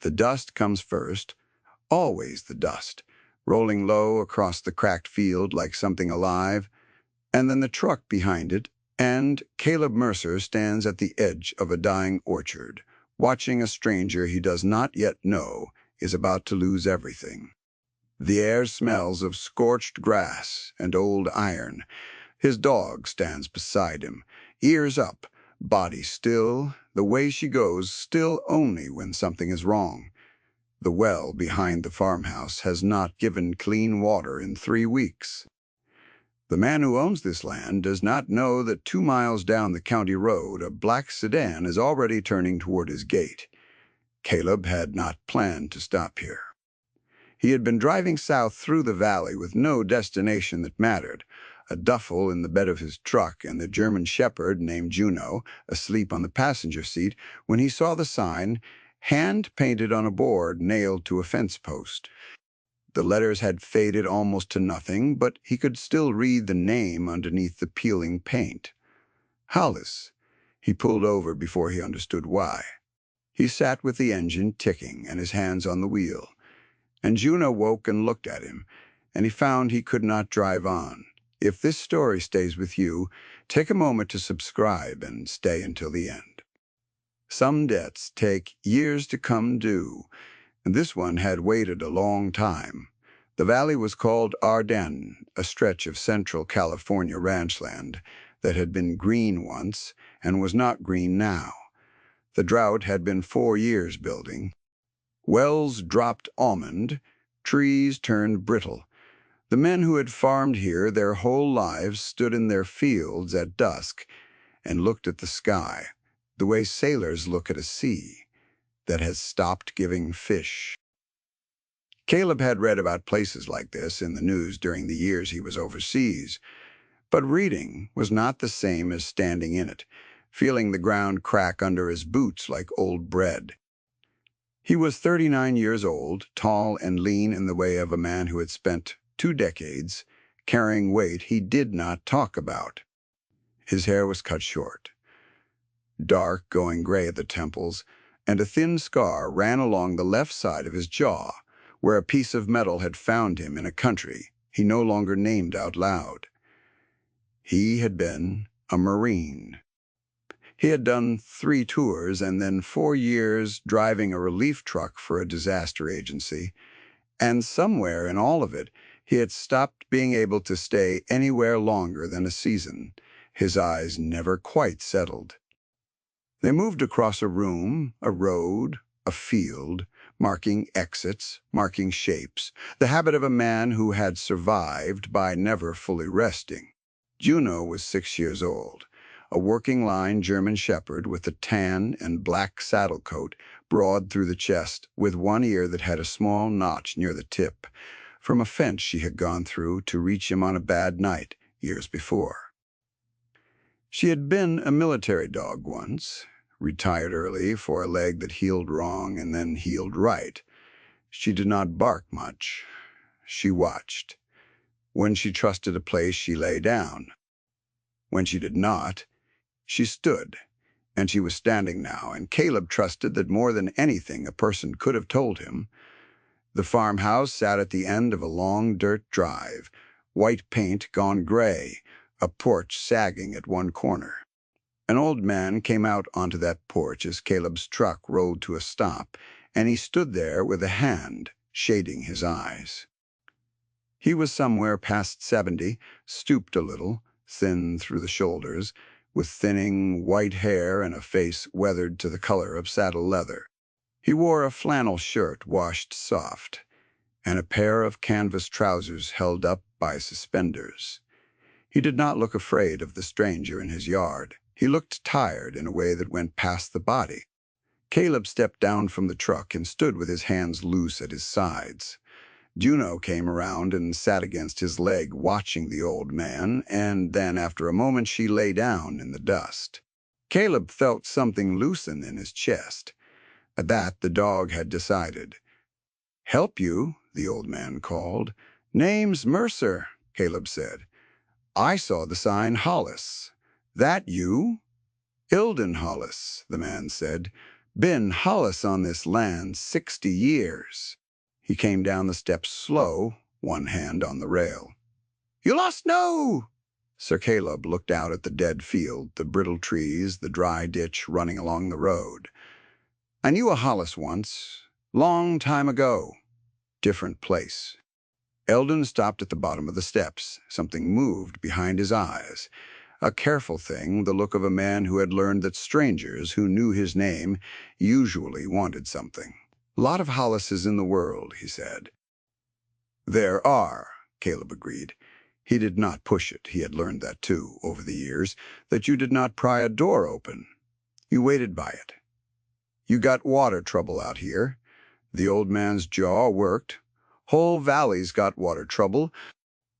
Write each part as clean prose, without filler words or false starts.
The dust comes first, always the dust, rolling low across the cracked field like something alive, and then the truck behind it, and Caleb Mercer stands at the edge of a dying orchard, watching a stranger he does not yet know is about to lose everything. The air smells of scorched grass and old iron. His dog stands beside him, ears up, body still, the way she goes still only when something is wrong. The well behind the farmhouse has not given clean water in 3 weeks. The man who owns this land does not know that 2 miles down the county road a black sedan is already turning toward his gate. Caleb had not planned to stop here. He had been driving south through the valley with no destination that mattered, a duffel in the bed of his truck and the German shepherd named Juno asleep on the passenger seat, when he saw the sign, hand-painted on a board nailed to a fence post. The letters had faded almost to nothing, but he could still read the name underneath the peeling paint. Hollis. He pulled over before he understood why. He sat with the engine ticking and his hands on the wheel, and Juno woke and looked at him, and he found he could not drive on. If this story stays with you, take a moment to subscribe and stay until the end. Some debts take years to come due, and this one had waited a long time. The valley was called Ardennes, a stretch of central California ranchland that had been green once and was not green now. The drought had been 4 years building. Wells dropped almond, trees turned brittle. The men who had farmed here their whole lives stood in their fields at dusk and looked at the sky, the way sailors look at a sea that has stopped giving fish. Caleb had read about places like this in the news during the years he was overseas, but reading was not the same as standing in it, feeling the ground crack under his boots like old bread. He was 39 years old, tall and lean in the way of a man who had spent 2 decades carrying weight he did not talk about. His hair was cut short, dark, going gray at the temples, and a thin scar ran along the left side of his jaw, where a piece of metal had found him in a country he no longer named out loud. He had been a Marine. He had done 3 tours and then 4 years driving a relief truck for a disaster agency, and somewhere in all of it, he had stopped being able to stay anywhere longer than a season. His eyes never quite settled. They moved across a room, a road, a field, marking exits, marking shapes, the habit of a man who had survived by never fully resting. Juno was 6 years old, a working-line German shepherd with a tan and black saddle coat, broad through the chest, with one ear that had a small notch near the tip, from a fence she had gone through to reach him on a bad night years before. She had been a military dog once, retired early for a leg that healed wrong and then healed right. She did not bark much. She watched. When she trusted a place, she lay down. When she did not, she stood, and she was standing now, and Caleb trusted that more than anything a person could have told him. The farmhouse sat at the end of a long dirt drive, white paint gone gray, a porch sagging at one corner. An old man came out onto that porch as Caleb's truck rolled to a stop, and he stood there with a hand shading his eyes. He was somewhere past 70, stooped a little, thin through the shoulders, with thinning white hair and a face weathered to the color of saddle leather. He wore a flannel shirt washed soft, and a pair of canvas trousers held up by suspenders. He did not look afraid of the stranger in his yard. He looked tired in a way that went past the body. Caleb stepped down from the truck and stood with his hands loose at his sides. Juno came around and sat against his leg, watching the old man, and then after a moment she lay down in the dust. Caleb felt something loosen in his chest. At that, the dog had decided. "Help you," the old man called. "Name's Mercer," Caleb said. "I saw the sign Hollis. That you?" "Ilden Hollis," the man said. Been Hollis on this land 60 years. He came down the steps slow, one hand on the rail. You lost no! Sir Caleb looked out at the dead field, the brittle trees, the dry ditch running along the road. I knew a Hollis once, long time ago. Different place. Eldon stopped at the bottom of the steps. Something moved behind his eyes. A careful thing, the look of a man who had learned that strangers who knew his name usually wanted something. Lot of Hollises in the world, he said. There are, Caleb agreed. He did not push it. He had learned that too, over the years, that you did not pry a door open. You waited by it. You got water trouble out here. The old man's jaw worked. Whole valleys got water trouble.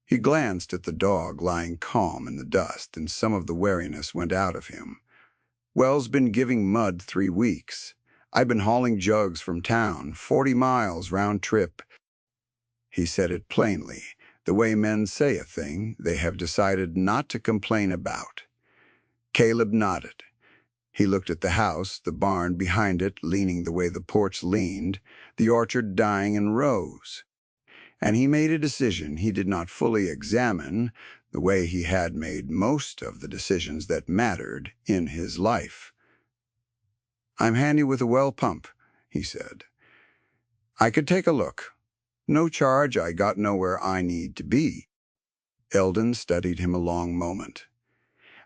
He glanced at the dog lying calm in the dust, and some of the wariness went out of him. Well's been giving mud 3 weeks. I've been hauling jugs from town, 40 miles round trip. He said it plainly, the way men say a thing they have decided not to complain about. Caleb nodded. He looked at the house, the barn behind it leaning the way the porch leaned, the orchard dying in rows. And he made a decision he did not fully examine, the way he had made most of the decisions that mattered in his life. I'm handy with a well pump, he said. I could take a look. No charge, I got nowhere I need to be. Eldon studied him a long moment.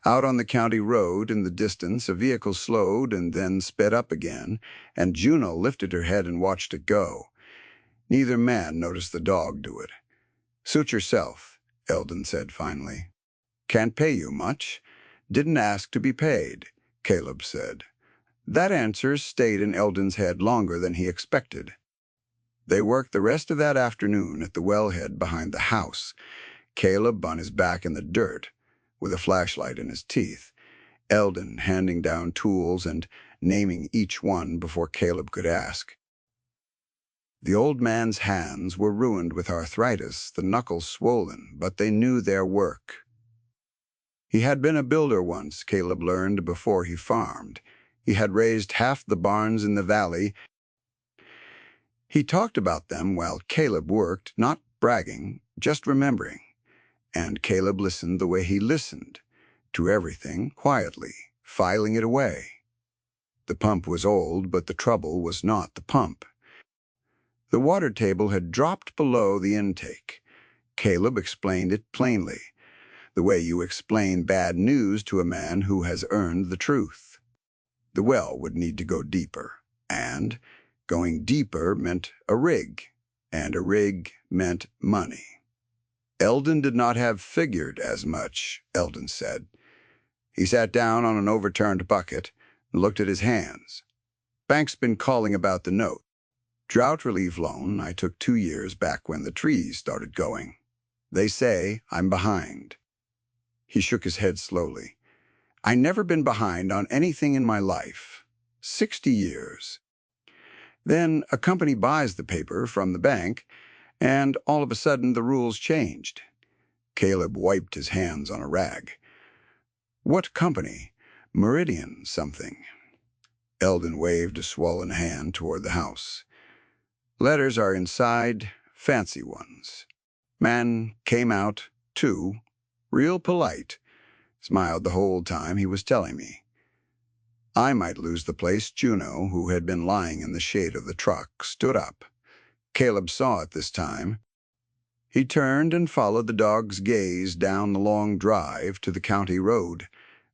Out on the county road in the distance, a vehicle slowed and then sped up again, and Juno lifted her head and watched it go. Neither man noticed the dog do it. Suit yourself, Eldon said finally. Can't pay you much. Didn't ask to be paid, Caleb said. That answer stayed in Eldon's head longer than he expected. They worked the rest of that afternoon at the wellhead behind the house, Caleb on his back in the dirt, with a flashlight in his teeth, Eldon handing down tools and naming each one before Caleb could ask. The old man's hands were ruined with arthritis, the knuckles swollen, but they knew their work. He had been a builder once, Caleb learned before he farmed. He had raised half the barns in the valley. He talked about them while Caleb worked, not bragging, just remembering. And Caleb listened the way he listened, to everything, quietly, filing it away. The pump was old, but the trouble was not the pump. The water table had dropped below the intake. Caleb explained it plainly, the way you explain bad news to a man who has earned the truth. The well would need to go deeper, and going deeper meant a rig, and a rig meant money. Eldon did not have figured as much, Eldon said. He sat down on an overturned bucket and looked at his hands. Bank's been calling about the note. Drought relief loan I took 2 years back when the trees started going. They say I'm behind. He shook his head slowly. I never been behind on anything in my life. 60 years. Then a company buys the paper from the bank, and all of a sudden the rules changed. Caleb wiped his hands on a rag. What company? Meridian something. Eldon waved a swollen hand toward the house. Letters are inside, fancy ones. Man came out, too, real polite. Smiled the whole time he was telling me. I might lose the place. Juno, who had been lying in the shade of the truck, stood up. Caleb saw it this time. He turned and followed the dog's gaze down the long drive to the county road,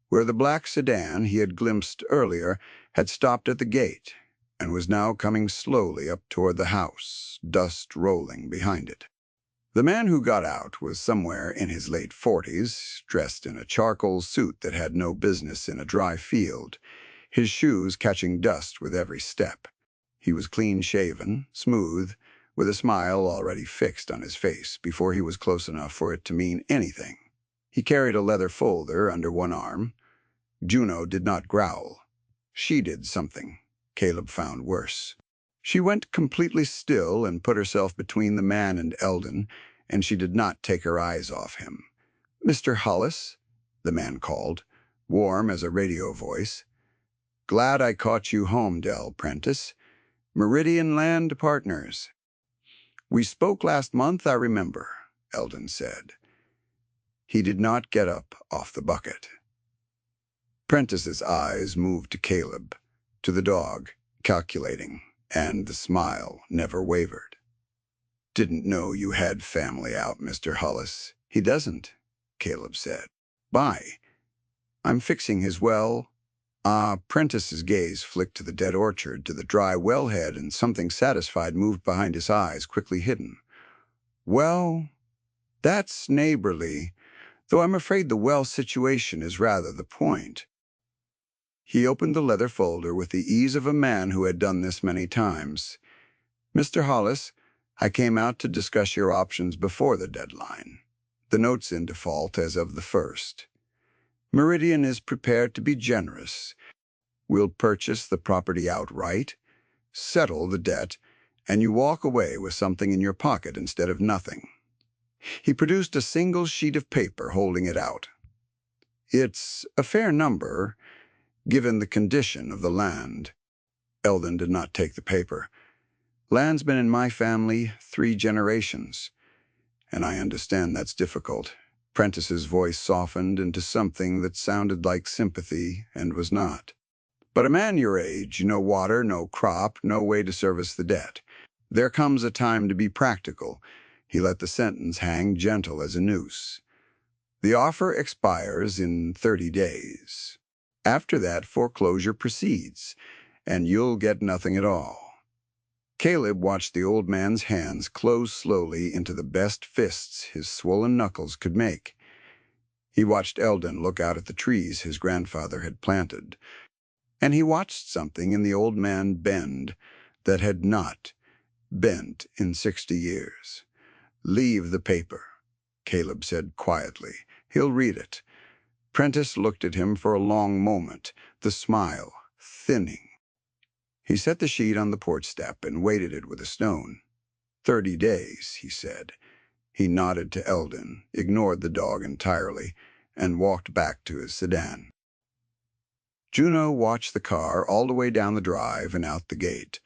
where the black sedan he had glimpsed earlier had stopped at the gate and was now coming slowly up toward the house, dust rolling behind it. The man who got out was somewhere in his late 40s, dressed in a charcoal suit that had no business in a dry field, his shoes catching dust with every step. He was clean-shaven, smooth, with a smile already fixed on his face before he was close enough for it to mean anything. He carried a leather folder under one arm. Juno did not growl. She did something Caleb found worse. She went completely still and put herself between the man and Eldon, and she did not take her eyes off him. Mr. Hollis, the man called, warm as a radio voice. Glad I caught you home, Del Prentice. Meridian Land Partners. We spoke last month, I remember, Eldon said. He did not get up off the bucket. Prentice's eyes moved to Caleb, to the dog, calculating, and the smile never wavered. Didn't know you had family out, Mr. Hollis. He doesn't, Caleb said. Bye. I'm fixing his well. Prentice's gaze flicked to the dead orchard, to the dry wellhead, and something satisfied moved behind his eyes, quickly hidden. Well, that's neighborly, though I'm afraid the well situation is rather the point. He opened the leather folder with the ease of a man who had done this many times. Mr. Hollis, I came out to discuss your options before the deadline. The note's in default as of the 1st. Meridian is prepared to be generous. We'll purchase the property outright, settle the debt, and you walk away with something in your pocket instead of nothing. He produced a single sheet of paper, holding it out. It's a fair number, given the condition of the land. Eldon did not take the paper. Land's been in my family 3 generations, and I understand that's difficult. Prentice's voice softened into something that sounded like sympathy and was not. But a man your age, no water, no crop, no way to service the debt. There comes a time to be practical. He let the sentence hang gentle as a noose. The offer expires in 30 days. After that, foreclosure proceeds, and you'll get nothing at all. Caleb watched the old man's hands close slowly into the best fists his swollen knuckles could make. He watched Eldon look out at the trees his grandfather had planted, and he watched something in the old man bend that had not bent in 60 years. Leave the paper, Caleb said quietly. He'll read it. Prentice looked at him for a long moment, the smile thinning. He set the sheet on the porch step and weighted it with a stone. 30 days, he said. He nodded to Eldon, ignored the dog entirely, and walked back to his sedan. Juno watched the car all the way down the drive and out the gate,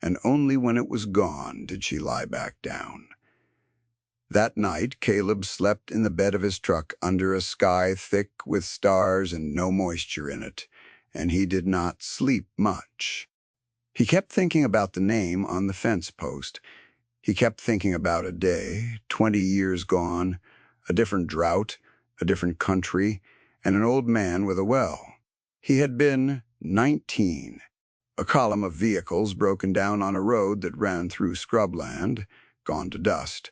and only when it was gone did she lie back down. That night, Caleb slept in the bed of his truck under a sky thick with stars and no moisture in it, and he did not sleep much. He kept thinking about the name on the fence post. He kept thinking about a day, 20 years gone, a different drought, a different country, and an old man with a well. He had been 19. A column of vehicles broken down on a road that ran through scrubland, gone to dust.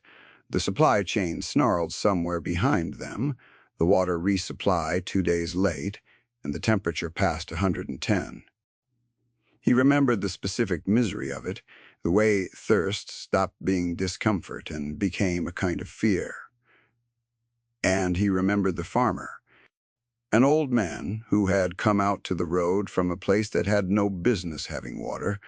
The supply chain snarled somewhere behind them, the water resupply 2 days late, and the temperature past 110. He remembered the specific misery of it, the way thirst stopped being discomfort and became a kind of fear. And he remembered the farmer, an old man who had come out to the road from a place that had no business having water,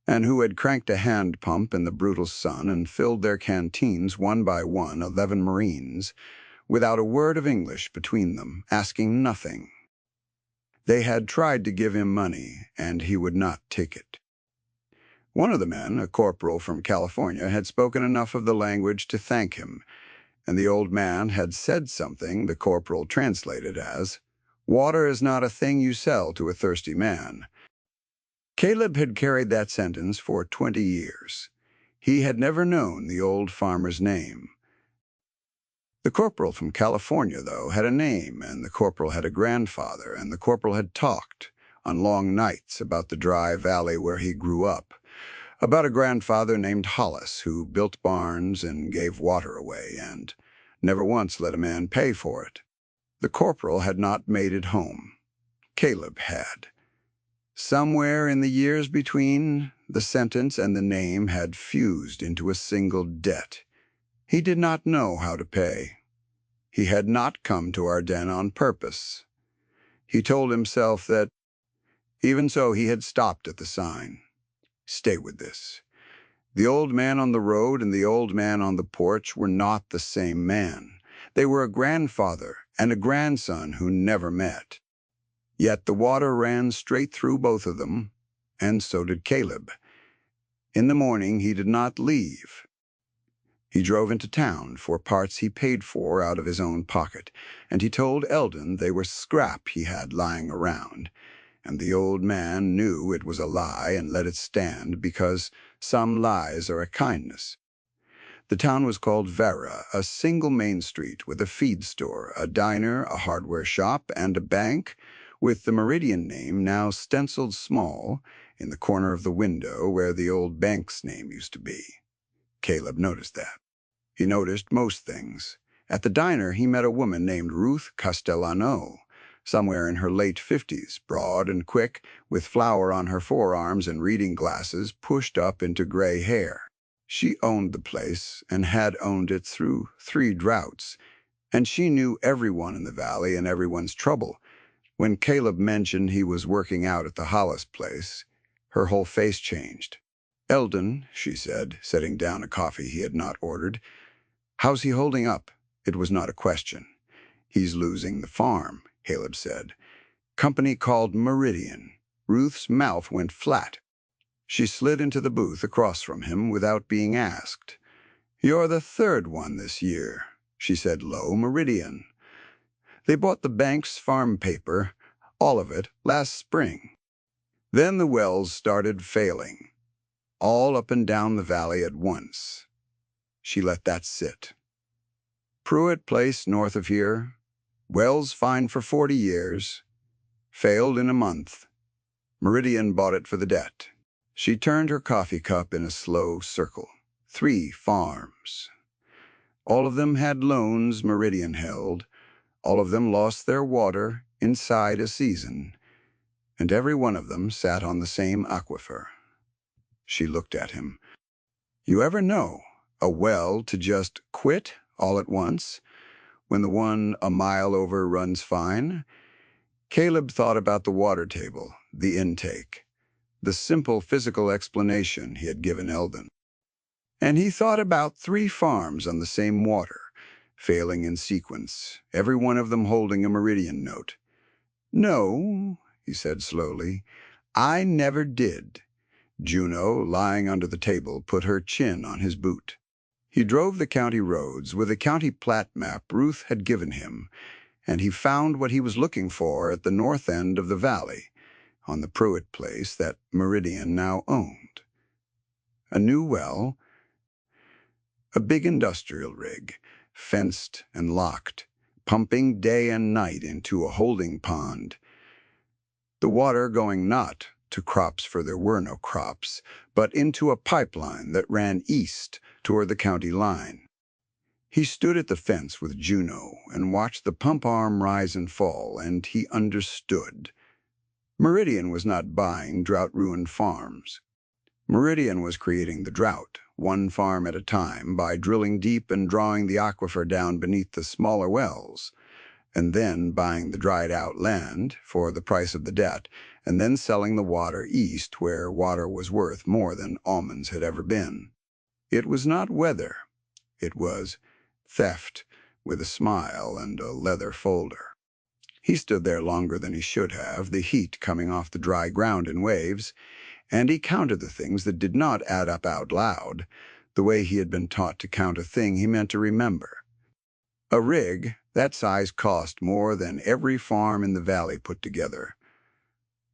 and who had cranked a hand pump in the brutal sun and filled their canteens one by one, 11 Marines, without a word of English between them, asking nothing. They had tried to give him money, and he would not take it. One of the men, a corporal from California, had spoken enough of the language to thank him, and the old man had said something the corporal translated as, "Water is not a thing you sell to a thirsty man." Caleb had carried that sentence for 20 years. He had never known the old farmer's name. The corporal from California, though, had a name, and the corporal had a grandfather, and the corporal had talked, on long nights, about the dry valley where he grew up, about a grandfather named Hollis who built barns and gave water away, and never once let a man pay for it. The corporal had not made it home. Caleb had. Somewhere in the years between, the sentence and the name had fused into a single debt. He did not know how to pay. He had not come to our den on purpose. He told himself that, even so, he had stopped at the sign. Stay with this. The old man on the road and the old man on the porch were not the same man. They were a grandfather and a grandson who never met. Yet the water ran straight through both of them, and so did Caleb. In the morning he did not leave. He drove into town for parts he paid for out of his own pocket, and he told Eldon they were scrap he had lying around, and the old man knew it was a lie and let it stand because some lies are a kindness. The town was called Vera, a single main street with a feed store, a diner, a hardware shop, and a bank, with the Meridian name now stenciled small in the corner of the window where the old bank's name used to be. Caleb noticed that. He noticed most things. At the diner, he met a woman named Ruth Castellano, somewhere in her late 50s, broad and quick, with flour on her forearms and reading glasses pushed up into gray hair. She owned the place and had owned it through 3 droughts, and she knew everyone in the valley and everyone's trouble. When Caleb mentioned he was working out at the Hollis place, her whole face changed. "Eldon," she said, setting down a coffee he had not ordered, "how's he holding up?" It was not a question. "He's losing the farm," Caleb said. "Company called Meridian." Ruth's mouth went flat. She slid into the booth across from him without being asked. "You're the 3rd one this year," she said low. "Meridian. They bought the bank's farm paper, all of it, last spring. Then the wells started failing, all up and down the valley at once." She let that sit. "Pruitt Place north of here. Wells fine for 40 years. Failed in a month. Meridian bought it for the debt." She turned her coffee cup in a slow circle. 3 farms. All of them had loans Meridian held. All of them lost their water inside a season. And every one of them sat on the same aquifer. She looked at him. "You ever know a well to just quit all at once when the one a mile over runs fine?" Caleb thought about the water table, the intake, the simple physical explanation he had given Eldon. And he thought about 3 farms on the same water, failing in sequence, every one of them holding a Meridian note. "No," he said slowly, "I never did." Juno, lying under the table, put her chin on his boot. He drove the county roads with a county plat map Ruth had given him, and he found what he was looking for at the north end of the valley, on the Pruitt place that Meridian now owned. A new well, a big industrial rig, fenced and locked, pumping day and night into a holding pond. The water going not to crops, for there were no crops, but into a pipeline that ran east toward the county line. He stood at the fence with Juno and watched the pump arm rise and fall, and he understood. Meridian was not buying drought-ruined farms. Meridian was creating the drought, one farm at a time, by drilling deep and drawing the aquifer down beneath the smaller wells, and then buying the dried-out land for the price of the debt, and then selling the water east where water was worth more than almonds had ever been. It was not weather. It was theft with a smile and a leather folder. He stood there longer than he should have, the heat coming off the dry ground in waves, and he counted the things that did not add up out loud, the way he had been taught to count a thing he meant to remember. A rig that size cost more than every farm in the valley put together.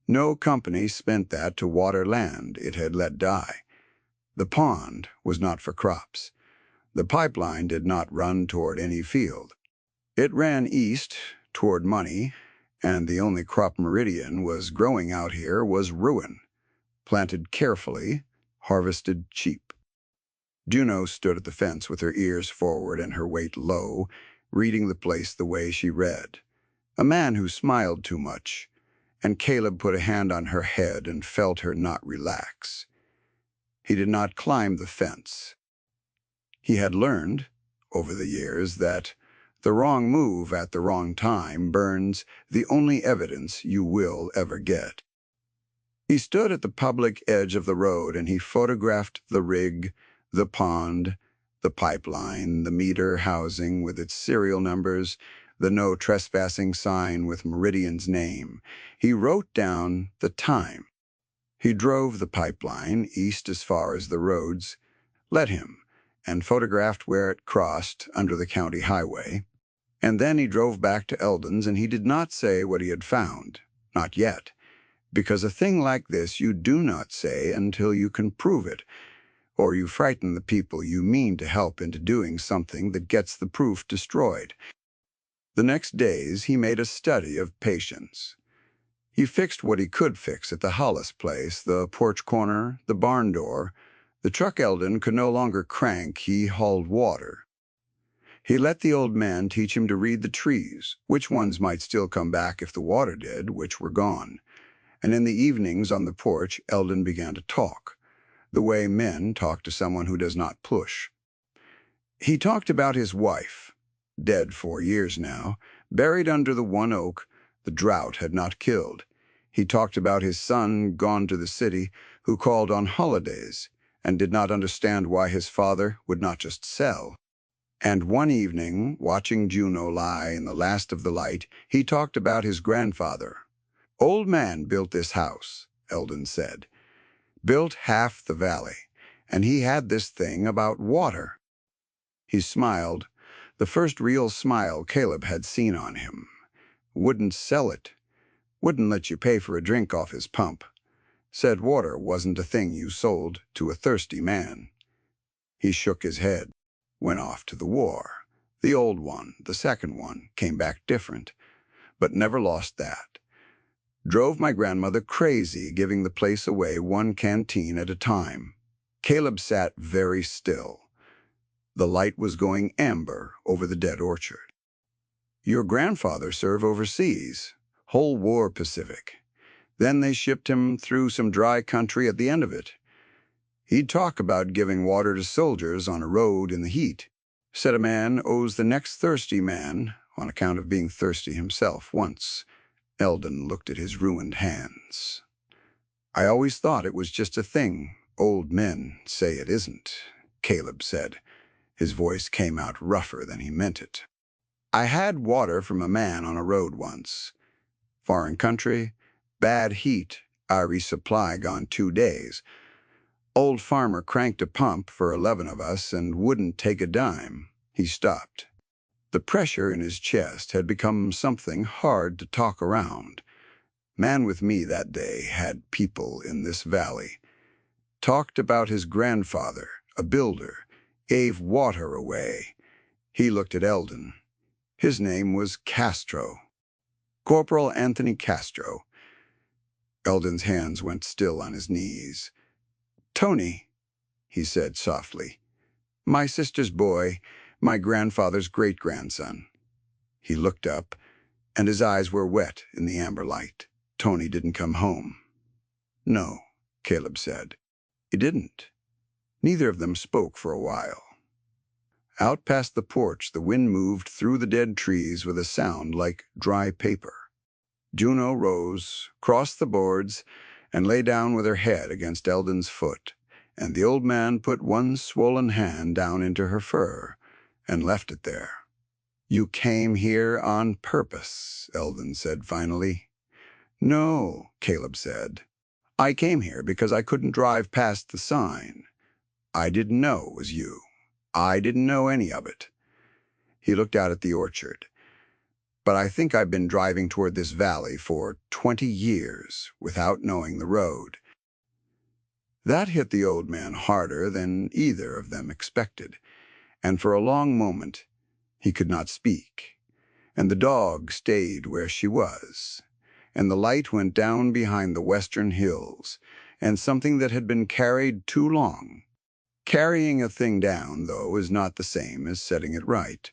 No company spent that to water land it had let die. The pond was not for crops. The pipeline did not run toward any field. It ran east toward money, and the only crop Meridian was growing out here was ruin, planted carefully, harvested cheap. Juno stood at the fence with her ears forward and her weight low, reading the place the way she read. A man who smiled too much, and Caleb put a hand on her head and felt her not relax. He did not climb the fence. He had learned, over the years, that the wrong move at the wrong time burns the only evidence you will ever get. He stood at the public edge of the road and he photographed the rig, the pond, the pipeline, the meter housing with its serial numbers, the no trespassing sign with Meridian's name. He wrote down the time. He drove the pipeline east as far as the roads let him, and photographed where it crossed under the county highway. And then he drove back to Eldon's, and he did not say what he had found. Not yet. Because a thing like this you do not say until you can prove it, or you frighten the people you mean to help into doing something that gets the proof destroyed. The next days he made a study of patience. He fixed what he could fix at the Hollis place, the porch corner, the barn door. The truck Eldon could no longer crank, he hauled water. He let the old man teach him to read the trees, which ones might still come back if the water did, which were gone. And in the evenings on the porch, Eldon began to talk, the way men talk to someone who does not push. He talked about his wife, dead 4 years now, buried under the one oak the drought had not killed. He talked about his son, gone to the city, who called on holidays and did not understand why his father would not just sell. And one evening, watching Juno lie in the last of the light, he talked about his grandfather. "Old man built this house," Eldon said. "Built half the valley, and he had this thing about water." He smiled, the first real smile Caleb had seen on him. Wouldn't sell it. Wouldn't let you pay for a drink off his pump. Said water wasn't a thing you sold to a thirsty man. He shook his head. Went off to the war. The old one, the second one, came back different, but never lost that. Drove my grandmother crazy, giving the place away one canteen at a time. Caleb sat very still. The light was going amber over the dead orchard. "Your grandfather served overseas, whole war Pacific. Then they shipped him through some dry country at the end of it. He'd talk about giving water to soldiers on a road in the heat. Said a man owes the next thirsty man, on account of being thirsty himself once." Eldon looked at his ruined hands. "I always thought it was just a thing old men say it isn't," Caleb said. His voice came out rougher than he meant it. "I had water from a man on a road once. Foreign country, bad heat, Irish supply gone 2 days. Old farmer cranked a pump for 11 of us and wouldn't take a dime." He stopped. The pressure in his chest had become something hard to talk around. Man with me that day had people in this valley. Talked about his grandfather, a builder, gave water away. He looked at Eldon. His name was Castro. Corporal Anthony Castro. Eldon's hands went still on his knees. "Tony," he said softly. "My sister's boy, my grandfather's great-grandson." He looked up, and his eyes were wet in the amber light. "Tony didn't come home." "No," Caleb said. "He didn't." Neither of them spoke for a while. Out past the porch, the wind moved through the dead trees with a sound like dry paper. Juno rose, crossed the boards, and lay down with her head against Eldon's foot, and the old man put one swollen hand down into her fur and left it there. "You came here on purpose," Eldon said finally. "No," Caleb said. "I came here because I couldn't drive past the sign. I didn't know it was you. I didn't know any of it." He looked out at the orchard. "But I think I've been driving toward this valley for 20 years without knowing the road." That hit the old man harder than either of them expected, and for a long moment he could not speak. And the dog stayed where she was, and the light went down behind the western hills, and something that had been carried too long. Carrying a thing down, though, is not the same as setting it right.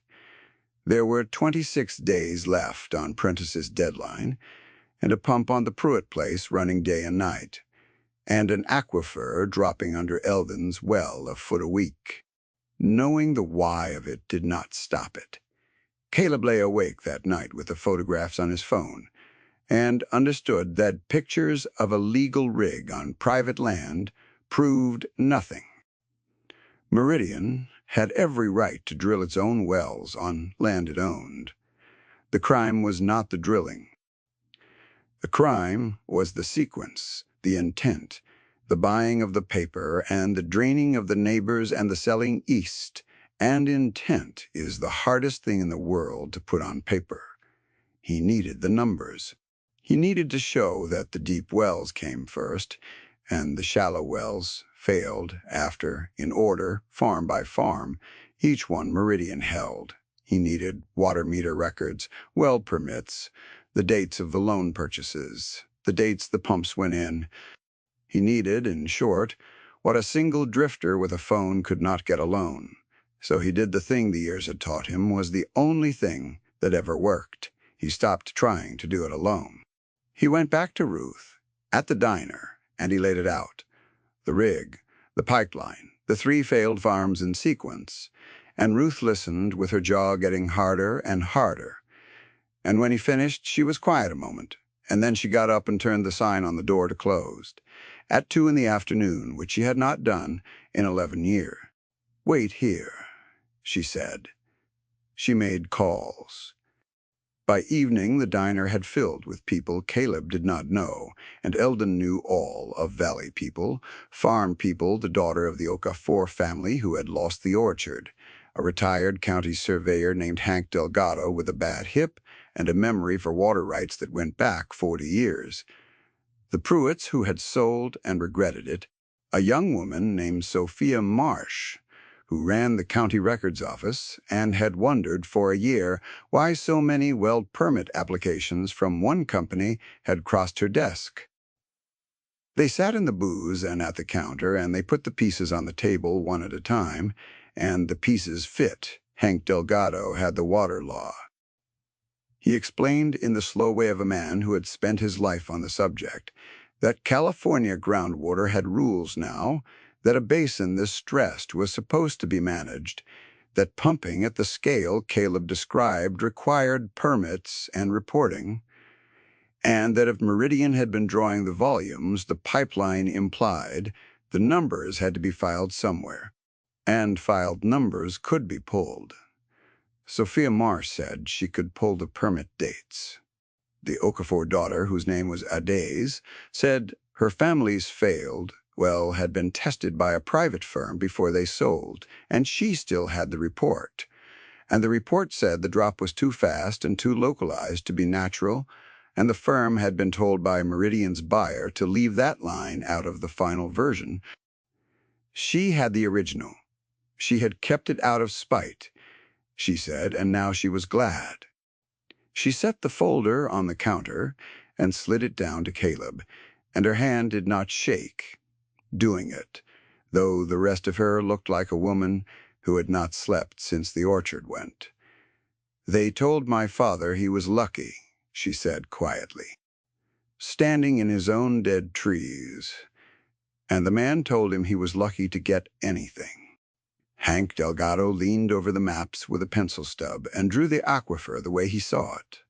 There were 26 days left on Prentice's deadline, and a pump on the Pruitt place running day and night, and an aquifer dropping under Eldon's well a foot a week. Knowing the why of it did not stop it. Caleb lay awake that night with the photographs on his phone, and understood that pictures of a legal rig on private land proved nothing. Meridian had every right to drill its own wells on land it owned. The crime was not the drilling. The crime was the sequence, the intent, the buying of the paper and the draining of the neighbors and the selling east. And intent is the hardest thing in the world to put on paper. He needed the numbers. He needed to show that the deep wells came first, and the shallow wells failed after, in order, farm by farm, each one Meridian held. He needed water meter records, well permits, the dates of the loan purchases, the dates the pumps went in. He needed, in short, what a single drifter with a phone could not get alone. So he did the thing the years had taught him was the only thing that ever worked. He stopped trying to do it alone. He went back to Ruth, at the diner, and he laid it out. The rig, the pipeline, the 3 failed farms in sequence. And Ruth listened with her jaw getting harder and harder. And when he finished, she was quiet a moment, and then she got up and turned the sign on the door to closed. At 2 in the afternoon, which she had not done in 11 years. "Wait here," she said. She made calls. By evening, the diner had filled with people Caleb did not know, and Eldon knew all of valley people, farm people, the daughter of the Okafor family who had lost the orchard, a retired county surveyor named Hank Delgado with a bad hip and a memory for water rights that went back 40 years. The Pruitts who had sold and regretted it, a young woman named Sophia Marsh, who ran the county records office and had wondered for a year why so many well permit applications from one company had crossed her desk. They sat in the booths and at the counter, and they put the pieces on the table one at a time, and the pieces fit. Hank Delgado had the water law. He explained in the slow way of a man who had spent his life on the subject that California groundwater had rules now, that a basin this stressed was supposed to be managed, that pumping at the scale Caleb described required permits and reporting, and that if Meridian had been drawing the volumes the pipeline implied, the numbers had to be filed somewhere, and filed numbers could be pulled. Sophia Marsh said she could pull the permit dates. The Okafor daughter, whose name was Adaze, said her family's had been tested by a private firm before they sold, and she still had the report. And the report said the drop was too fast and too localized to be natural, and the firm had been told by Meridian's buyer to leave that line out of the final version. She had the original. She had kept it out of spite, she said, and now she was glad. She set the folder on the counter and slid it down to Caleb, and her hand did not shake, doing it, though the rest of her looked like a woman who had not slept since the orchard went. "They told my father he was lucky," she said quietly, "standing in his own dead trees. And the man told him he was lucky to get anything." Hank Delgado leaned over the maps with a pencil stub and drew the aquifer the way he saw it.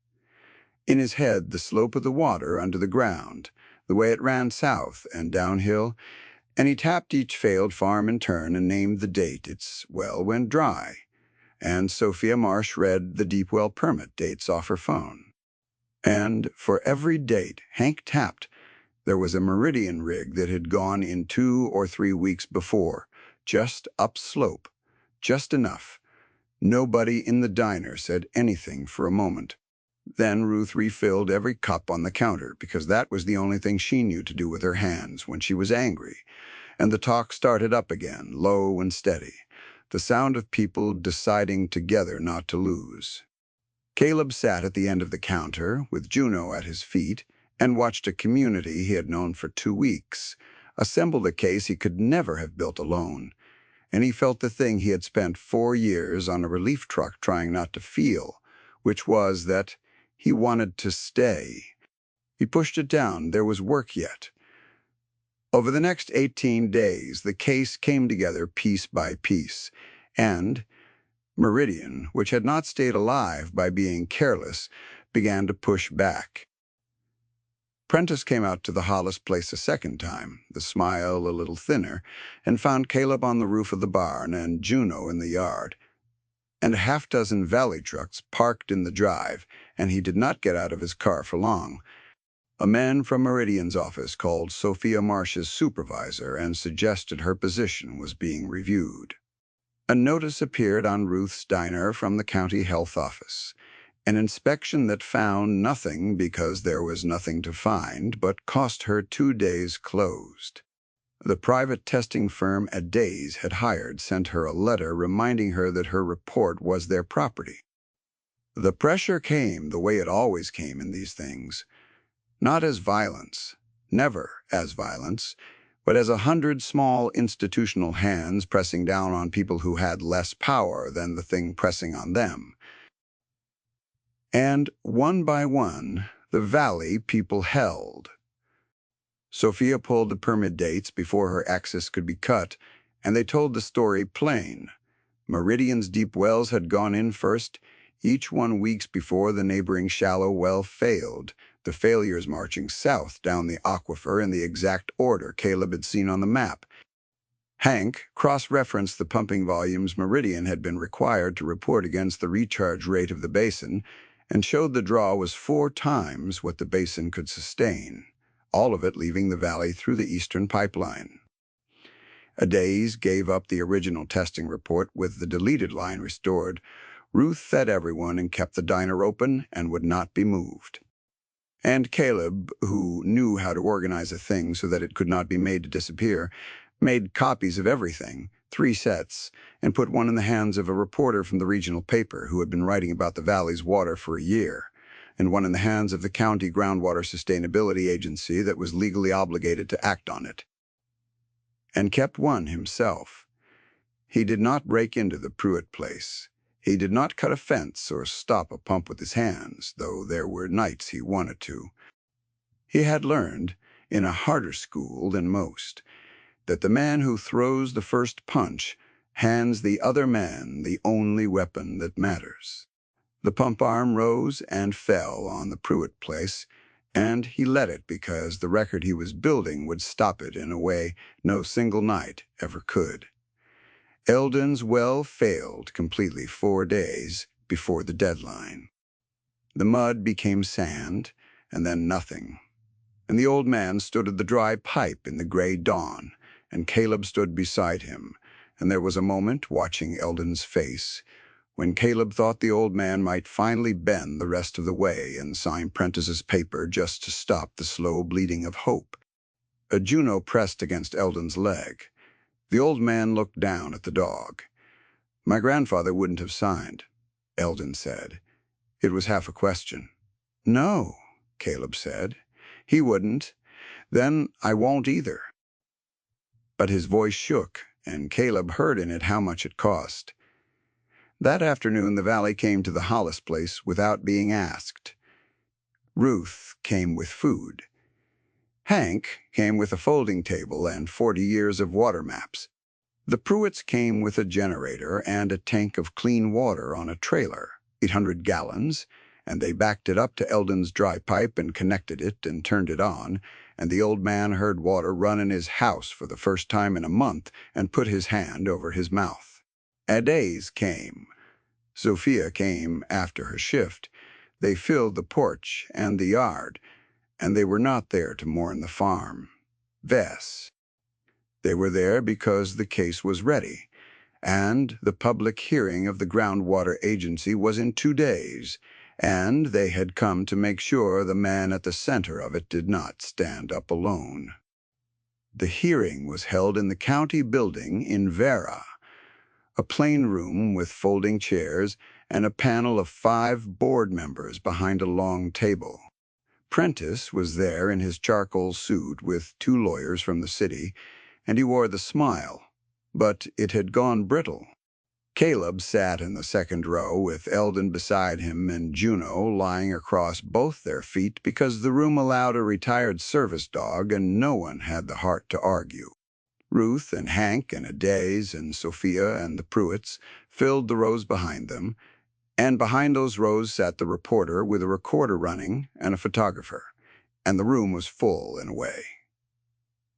In his head, the slope of the water under the ground, the way it ran south and downhill, and he tapped each failed farm in turn and named the date its well went dry. And Sophia Marsh read the deep well permit dates off her phone. And for every date Hank tapped, there was a Meridian rig that had gone in 2 or 3 weeks before, just upslope, just enough. Nobody in the diner said anything for a moment. Then Ruth refilled every cup on the counter, because that was the only thing she knew to do with her hands when she was angry. And the talk started up again, low and steady, the sound of people deciding together not to lose. Caleb sat at the end of the counter, with Juno at his feet, and watched a community he had known for 2 weeks assemble a case he could never have built alone. And he felt the thing he had spent 4 years on a relief truck trying not to feel, which was that he wanted to stay. He pushed it down. There was work yet. Over the next 18 days, the case came together piece by piece, and Meridian, which had not stayed alive by being careless, began to push back. Prentice came out to the Hollis place a second time, the smile a little thinner, and found Caleb on the roof of the barn and Juno in the yard. and a half-dozen valley trucks parked in the drive, and he did not get out of his car for long. A man from Meridian's office called Sophia Marsh's supervisor and suggested her position was being reviewed. A notice appeared on Ruth's diner from the county health office, an inspection that found nothing because there was nothing to find, but cost her 2 days closed. The private testing firm A Days had hired sent her a letter reminding her that her report was their property. The pressure came the way it always came in these things, not as violence, never as violence, but as 100 small institutional hands pressing down on people who had less power than the thing pressing on them. And one by one, the valley people held. Sophia pulled the permit dates before her access could be cut, and they told the story plain. Meridian's deep wells had gone in first, each one weeks before the neighboring shallow well failed, the failures marching south down the aquifer in the exact order Caleb had seen on the map. Hank cross-referenced the pumping volumes Meridian had been required to report against the recharge rate of the basin and showed the draw was 4 times what the basin could sustain, all of it leaving the valley through the eastern pipeline. A Days gave up the original testing report with the deleted line restored. Ruth fed everyone and kept the diner open and would not be moved. And Caleb, who knew how to organize a thing so that it could not be made to disappear, made copies of everything, 3 sets, and put one in the hands of a reporter from the regional paper who had been writing about the valley's water for a year, and one in the hands of the county groundwater sustainability agency that was legally obligated to act on it. And kept one himself. He did not break into the Pruitt place. He did not cut a fence or stop a pump with his hands, though there were nights he wanted to. He had learned, in a harder school than most, that the man who throws the first punch hands the other man the only weapon that matters. The pump arm rose and fell on the Pruitt place, and he let it because the record he was building would stop it in a way no single night ever could. Eldon's well failed completely 4 days before the deadline. The mud became sand, and then nothing. And the old man stood at the dry pipe in the gray dawn, and Caleb stood beside him, and there was a moment, watching Eldon's face, when Caleb thought the old man might finally bend the rest of the way and sign Prentice's paper just to stop the slow bleeding of hope. A Juno pressed against Eldon's leg. The old man looked down at the dog. "My grandfather wouldn't have signed," Eldon said. It was half a question. "No," Caleb said. "He wouldn't. Then I won't either." But his voice shook, and Caleb heard in it how much it cost. That afternoon the valley came to the Hollis place without being asked. Ruth came with food. Hank came with a folding table and 40 years of water maps. The Pruitts came with a generator and a tank of clean water on a trailer, 800 gallons, and they backed it up to Eldon's dry pipe and connected it and turned it on, and the old man heard water run in his house for the first time in a month and put his hand over his mouth. A Days came. Sophia came after her shift. They filled the porch and the yard, and they were not there to mourn the farm. Vess. They were there because the case was ready, and the public hearing of the groundwater agency was in 2 days, and they had come to make sure the man at the center of it did not stand up alone. The hearing was held in the county building in Vera, a plain room with folding chairs and a panel of 5 board members behind a long table. Prentice was there in his charcoal suit with 2 lawyers from the city, and he wore the smile, but it had gone brittle. Caleb sat in the second row with Eldon beside him and Juno lying across both their feet because the room allowed a retired service dog and no one had the heart to argue. Ruth and Hank and A Days and Sophia and the Pruitts filled the rows behind them, and behind those rows sat the reporter with a recorder running and a photographer, and the room was full in a way.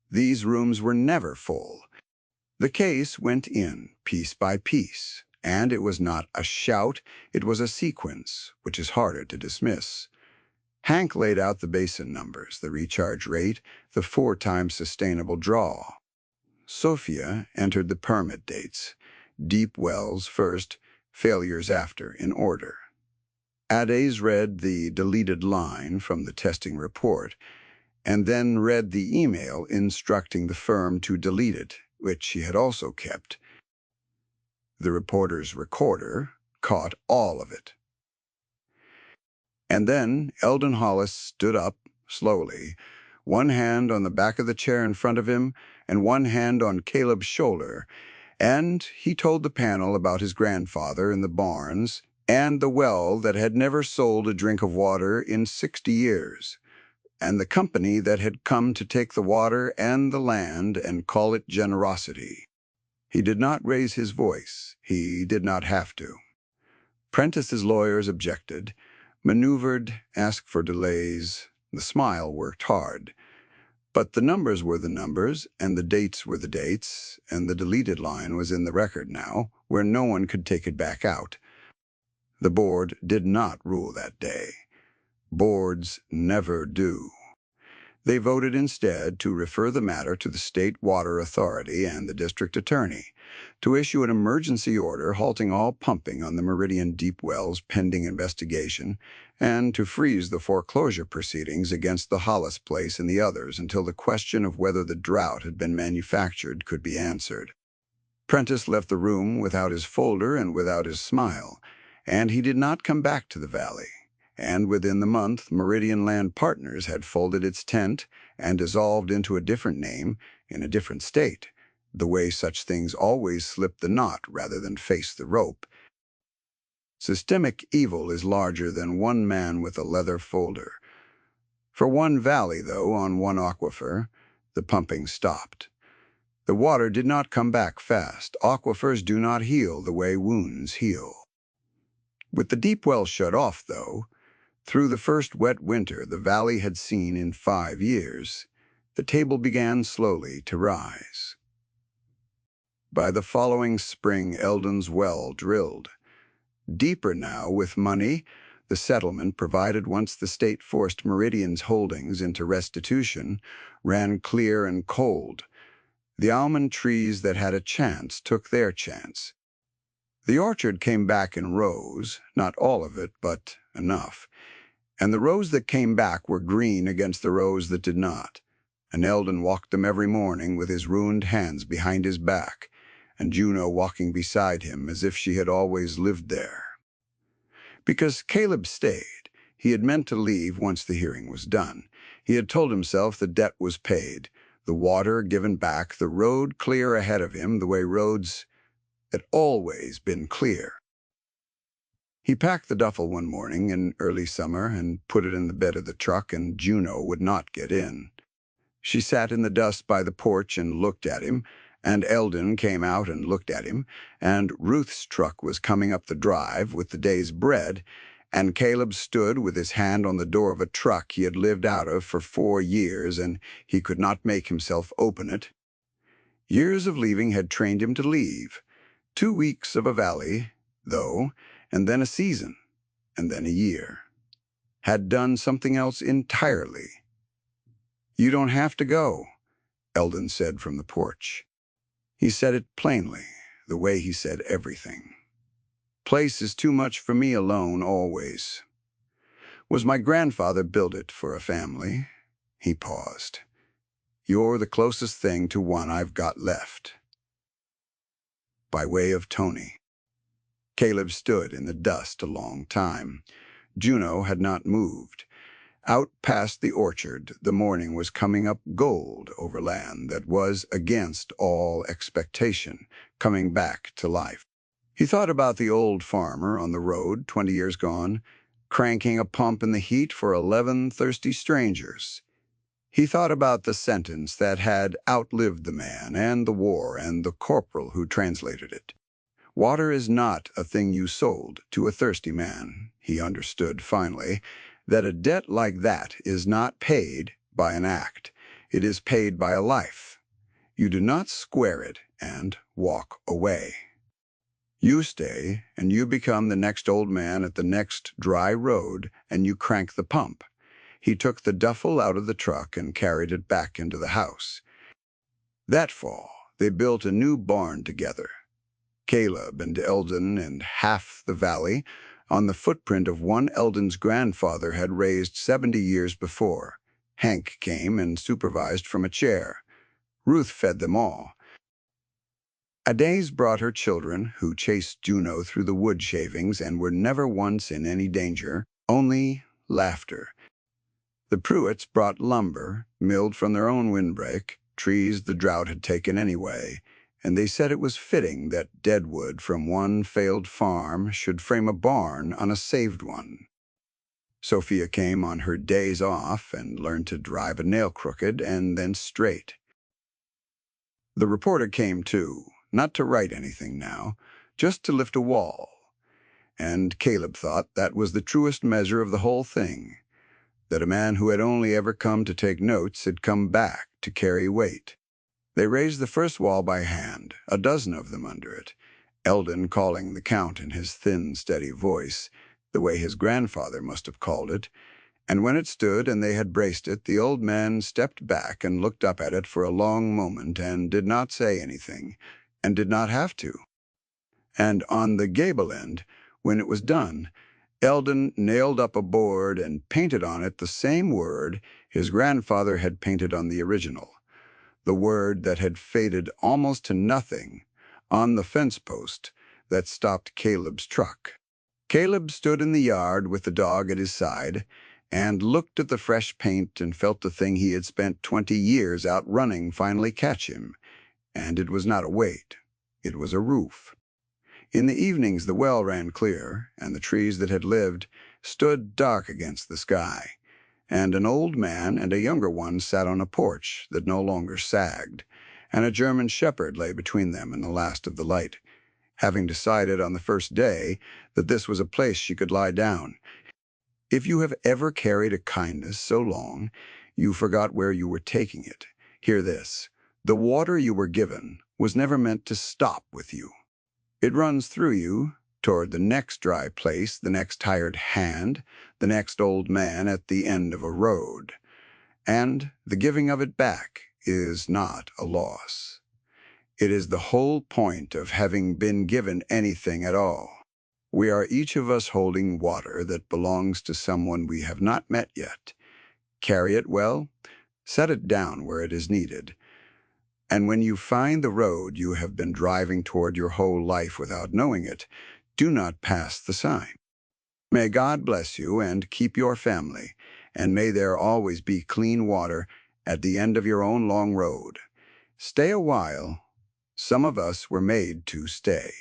These rooms were never full. The case went in piece by piece, And it was not a shout, it was a sequence, which is harder to dismiss. Hank laid out the basin numbers, the recharge rate, the 4-time sustainable draw. Sophia entered the permit dates, deep wells first, failures after, in order. Ades read the deleted line from the testing report, and then read the email instructing the firm to delete it, which she had also kept. The reporter's recorder caught all of it. And then Eldon Hollis stood up, slowly, one hand on the back of the chair in front of him and one hand on Caleb's shoulder, and he told the panel about his grandfather in the barns and the well that had never sold a drink of water in 60 years, and the company that had come to take the water and the land and call it generosity. He did not raise his voice. He did not have to. Prentice's lawyers objected, maneuvered, asked for delays. The smile worked hard. But the numbers were the numbers, and the dates were the dates, and the deleted line was in the record now, where no one could take it back out. The board did not rule that day. Boards never do. They voted instead to refer the matter to the State Water Authority and the district attorney, to issue an emergency order halting all pumping on the Meridian deep wells pending investigation, and to freeze the foreclosure proceedings against the Hollis place and the others until the question of whether the drought had been manufactured could be answered. Prentice left the room without his folder and without his smile, and he did not come back to the valley. And within the month, Meridian Land Partners had folded its tent and dissolved into a different name in a different state, the way such things always slip the knot rather than face the rope. Systemic evil is larger than one man with a leather folder. For one valley, though, on one aquifer, the pumping stopped. The water did not come back fast. Aquifers do not heal the way wounds heal. With the deep well shut off, though, through the first wet winter the valley had seen in 5 years, the table began slowly to rise. By the following spring, Eldon's well drilled. Deeper now, with money, the settlement provided once the state forced Meridian's holdings into restitution, ran clear and cold. The almond trees that had a chance took their chance. The orchard came back in rows, not all of it, but enough. And the rows that came back were green against the rows that did not, and Eldon walked them every morning with his ruined hands behind his back, and Juno walking beside him as if she had always lived there. Because Caleb stayed, he had meant to leave once the hearing was done. He had told himself the debt was paid, the water given back, the road clear ahead of him the way roads had always been clear. He packed the duffel one morning in early summer and put it in the bed of the truck, and Juno would not get in. She sat in the dust by the porch and looked at him, and Eldon came out and looked at him, and Ruth's truck was coming up the drive with the day's bread, and Caleb stood with his hand on the door of a truck he had lived out of for 4 years, and he could not make himself open it. Years of leaving had trained him to leave. 2 weeks of a valley, though, and then a season, and then a year. Had done something else entirely. "You don't have to go," Eldon said from the porch. He said it plainly, the way he said everything. "Place is too much for me alone, always. Was my grandfather built it for a family?" He paused. "You're the closest thing to one I've got left." By way of Tony. Caleb stood in the dust a long time. Juno had not moved. Out past the orchard, the morning was coming up gold over land that was against all expectation, coming back to life. He thought about the old farmer on the road 20 years gone, cranking a pump in the heat for 11 thirsty strangers. He thought about the sentence that had outlived the man and the war and the corporal who translated it. Water is not a thing you sold to a thirsty man. He understood, finally, that a debt like that is not paid by an act. It is paid by a life. You do not square it and walk away. You stay, and you become the next old man at the next dry road, and you crank the pump. He took the duffel out of the truck and carried it back into the house. That fall, they built a new barn together. Caleb and Eldon and half the valley on the footprint of one Eldon's grandfather had raised 70 years before. Hank came and supervised from a chair. Ruth fed them all. Adaze brought her children, who chased Juno through the wood shavings and were never once in any danger, only laughter. The Pruitts brought lumber, milled from their own windbreak, trees the drought had taken anyway, and they said it was fitting that dead wood from one failed farm should frame a barn on a saved one. Sophia came on her days off and learned to drive a nail crooked and then straight. The reporter came too, not to write anything now, just to lift a wall. And Caleb thought that was the truest measure of the whole thing, that a man who had only ever come to take notes had come back to carry weight. They raised the first wall by hand, a dozen of them under it, Eldon calling the count in his thin, steady voice, the way his grandfather must have called it, and when it stood and they had braced it, the old man stepped back and looked up at it for a long moment and did not say anything, and did not have to. And on the gable end, when it was done, Eldon nailed up a board and painted on it the same word his grandfather had painted on the original, the word that had faded almost to nothing on the fence post that stopped Caleb's truck. Caleb stood in the yard with the dog at his side and looked at the fresh paint and felt the thing he had spent 20 years out running finally catch him. And it was not a weight. It was a roof. In the evenings the well ran clear, and the trees that had lived stood dark against the sky, and an old man and a younger one sat on a porch that no longer sagged, and a German shepherd lay between them in the last of the light, having decided on the first day that this was a place she could lie down. If you have ever carried a kindness so long, you forgot where you were taking it. Hear this. The water you were given was never meant to stop with you. It runs through you toward the next dry place, the next tired hand, the next old man at the end of a road. And the giving of it back is not a loss. It is the whole point of having been given anything at all. We are each of us holding water that belongs to someone we have not met yet. Carry it well, set it down where it is needed. And when you find the road you have been driving toward your whole life without knowing it, do not pass the sign. May God bless you and keep your family, and may there always be clean water at the end of your own long road. Stay a while. Some of us were made to stay.